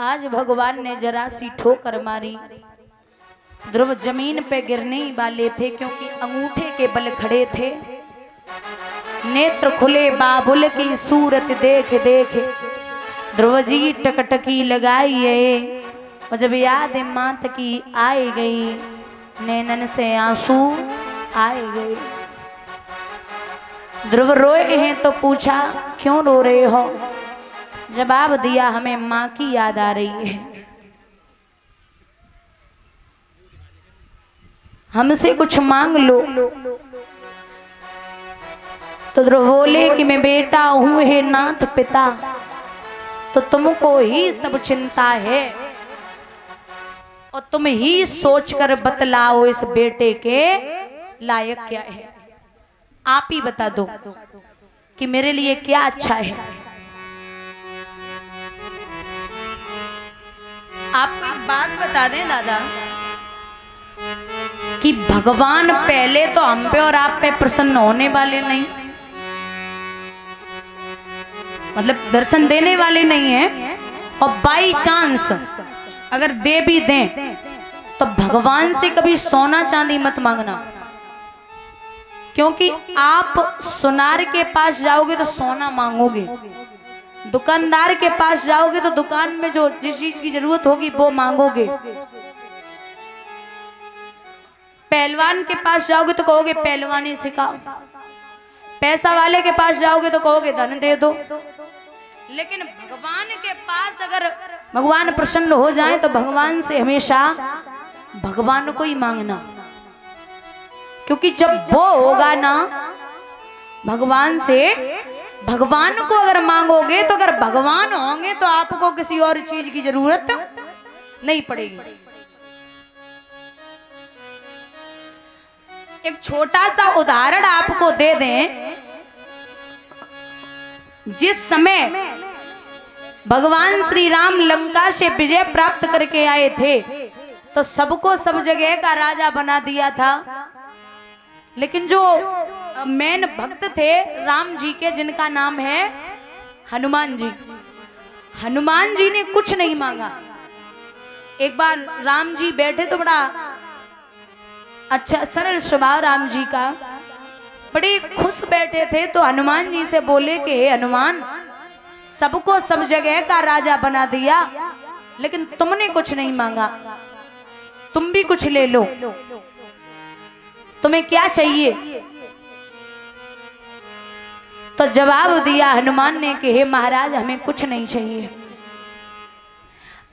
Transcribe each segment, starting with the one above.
आज भगवान ने जरा सी ठोकर मारी। ध्रुव जमीन पे गिरने ही वाले थे क्योंकि अंगूठे के बल खड़े थे। नेत्र खुले बाबुल की सूरत देख देख ध्रुव जी टकटकी लगाइए। और जब याद मात की आई गई नैनन से आंसू आए गए। ध्रुव रोए हैं तो पूछा क्यों रो रहे हो? जवाब दिया हमें माँ की याद आ रही है। हमसे कुछ मांग लो। तो ध्रुव बोले कि मैं बेटा हूं हे नाथ पिता, तो तुमको ही सब चिंता है और तुम ही सोचकर बतलाओ इस बेटे के लायक क्या है। आप ही बता दो कि मेरे लिए क्या अच्छा है। आपको एक बात बता दें दादा कि भगवान पहले तो हम पे और आप पे प्रसन्न होने वाले नहीं, मतलब दर्शन देने वाले नहीं है। और बाई चांस अगर दे भी दें तो भगवान से कभी सोना चांदी मत मांगना, क्योंकि आप सुनार के पास जाओगे तो सोना मांगोगे, दुकानदार के पास जाओगे तो दुकान में जो जिस चीज की जरूरत होगी वो मांगोगे, पहलवान के पास जाओगे तो कहोगे पहलवानी सिखाओ, पैसा वाले के पास जाओगे तो कहोगे धन दे दो। लेकिन भगवान के पास अगर भगवान प्रसन्न हो जाए तो भगवान से हमेशा भगवान को ही मांगना, क्योंकि जब वो होगा ना भगवान से, भगवान को अगर मांगोगे तो अगर भगवान होंगे तो आपको किसी और चीज की जरूरत नहीं पड़ेगी। एक छोटा सा उदाहरण आपको दे दें। जिस समय भगवान श्री राम लंका से विजय प्राप्त करके आए थे तो सबको सब जगह का राजा बना दिया था, लेकिन जो मेन भक्त थे राम जी के, जिनका नाम है हनुमान जी, हनुमान जी ने कुछ नहीं मांगा। एक बार राम जी बैठे तो बड़ा अच्छा सरल स्वभाव राम जी का, बड़े खुश बैठे थे, तो हनुमान जी से बोले कि हे हनुमान, सबको सब जगह का राजा बना दिया लेकिन तुमने कुछ नहीं मांगा, तुम भी कुछ ले लो, तुम्हें क्या चाहिए? तो जवाब दिया हनुमान ने कि हे महाराज हमें कुछ नहीं चाहिए।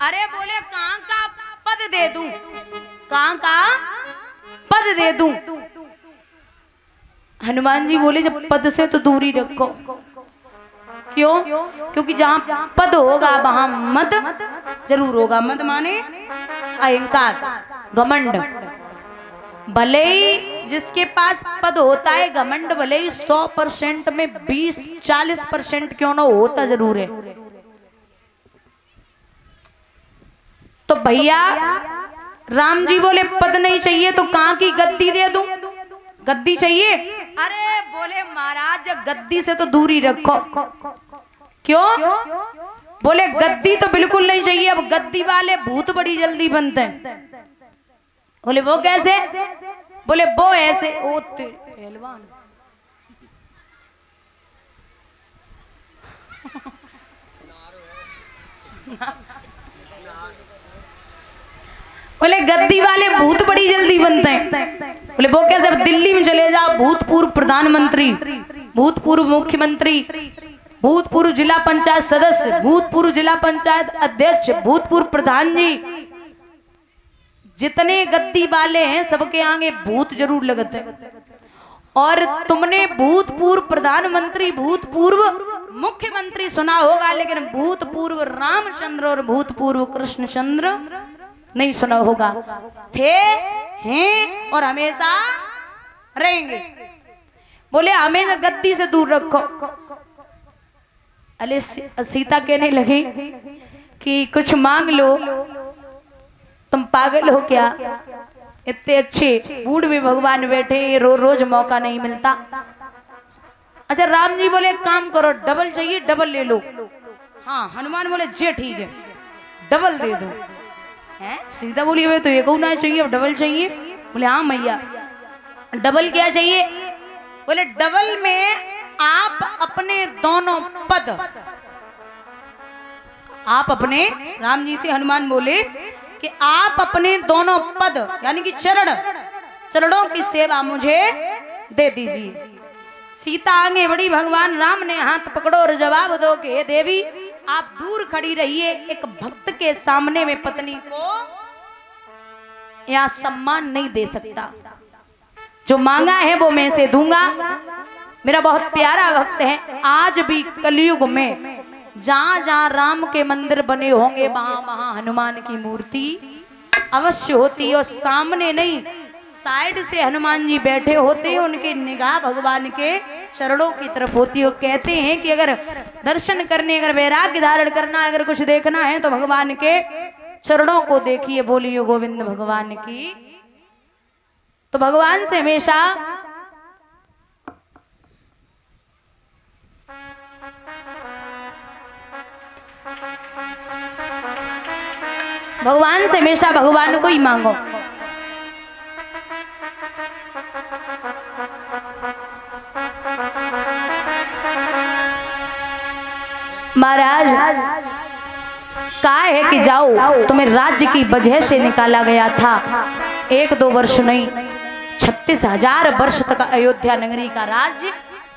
अरे बोले कहां का पद दे दूं, कहां का पद दे दूं? हनुमान जी बोले जब पद से तो दूरी रखो। क्यों? क्योंकि जहां पद होगा वहां मद जरूर होगा। मद माने अहंकार, घमंड। भले ही जिसके पास पद होता है घमंड, भले ही 100% में 20-40% क्यों ना होता जरूर है। तो भैया राम जी बोले पद नहीं चाहिए तो कहां की गद्दी दे दूं? गद्दी चाहिए? अरे बोले महाराज गद्दी से तो दूरी रखो। क्यों? बोले गद्दी तो बिल्कुल नहीं चाहिए, अब गद्दी वाले भूत बड़ी जल्दी बनते हैं। बोले वो कैसे? बोले वो ऐसे। ओ पहलवान बोले गद्दी वाले भूत बड़ी जल्दी बनते हैं। बोले वो कैसे? अब दिल्ली में चले जाओ, भूतपूर्व प्रधानमंत्री, भूतपूर्व मुख्यमंत्री, भूतपूर्व जिला पंचायत सदस्य, भूतपूर्व जिला पंचायत अध्यक्ष, भूतपूर्व प्रधान जी, जितने गद्दी वाले हैं सबके आगे भूत जरूर लगते हैं। और तुमने भूतपूर्व प्रधानमंत्री, भूतपूर्व मुख्यमंत्री सुना होगा, लेकिन भूतपूर्व रामचंद्र और भूतपूर्व कृष्णचंद्र नहीं सुना होगा। थे, हैं और हमेशा रहेंगे। बोले हमेशा गद्दी से दूर रखो। अरे सीता कहने लगी कि कुछ मांग लो, तुम पागल हो क्या? इतने अच्छे बूढ़ में भगवान बैठे, रोज मौका नहीं मिलता। अच्छा राम जी बोले काम करो, डबल चाहिए डबल ले लो। हाँ हनुमान बोले जे ठीक है, डबल दे दो। हैं सीता बोली हमें तो एक होना चाहिए, अब डबल चाहिए? बोले हाँ मैया। डबल क्या चाहिए? बोले डबल में आप अपने दोनों पद, आप अपने, राम जी से हनुमान बोले कि आप अपने दोनों पद यानी कि चरणों की सेवा मुझे दे दीजिए। सीता आगे बढ़ी, भगवान राम ने हाथ पकड़ो और जवाब दो कि हे देवी आप दूर खड़ी रहिए, एक भक्त के सामने में पत्नी को यहाँ सम्मान नहीं दे सकता, जो मांगा है वो मैं से दूंगा। मेरा बहुत प्यारा भक्त है, आज भी कलयुग में जहां जहां राम के मंदिर बने होंगे वहां वहां हनुमान की मूर्ति अवश्य होती है, और सामने नहीं साइड से हनुमान जी बैठे होते हैं, उनकी निगाह भगवान के चरणों की तरफ होती है। कहते हैं कि अगर दर्शन करने, अगर वैराग्य धारण करना, अगर कुछ देखना है तो भगवान के चरणों को देखिए। बोलिए गोविंद भगवान की। तो भगवान से हमेशा भगवान को ही मांगो। महाराज कहा है कि जाओ, तुम्हें राज्य की वजह से निकाला गया था, 1-2 वर्ष नहीं 36,000 वर्ष तक अयोध्या नगरी का राज्य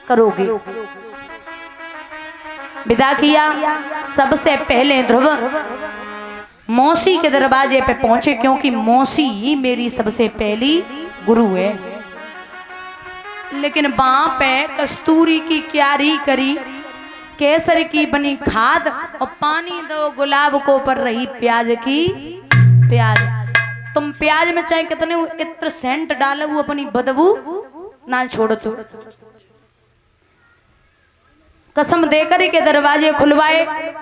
करोगे। विदा किया। सबसे पहले ध्रुव मौसी के दरवाजे पे पहुंचे, क्योंकि मौसी ही मेरी सबसे पहली गुरु है। लेकिन वहां पे कस्तूरी की क्यारी करी, केसर की बनी खाद, और पानी दो गुलाब को पर रही प्याज की प्याज। तुम प्याज में चाहे कितने इत्र सेंट डालो, वो अपनी बदबू ना छोड़ दो। कसम देकर के दरवाजे खुलवाए।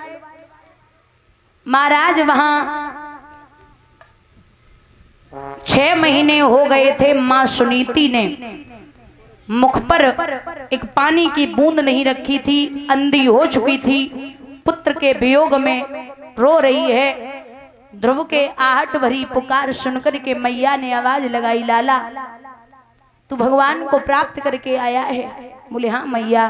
महाराज वहां 6 महीने हो गए थे। मां सुनीति ने मुख पर एक पानी की बूंद नहीं रखी थी, अंधी हो चुकी थी, पुत्र के वियोग में रो रही है। ध्रुव के आहट भरी पुकार सुनकर के मैया ने आवाज लगाई, लाला तू भगवान को प्राप्त करके आया है? बोले हाँ मैया।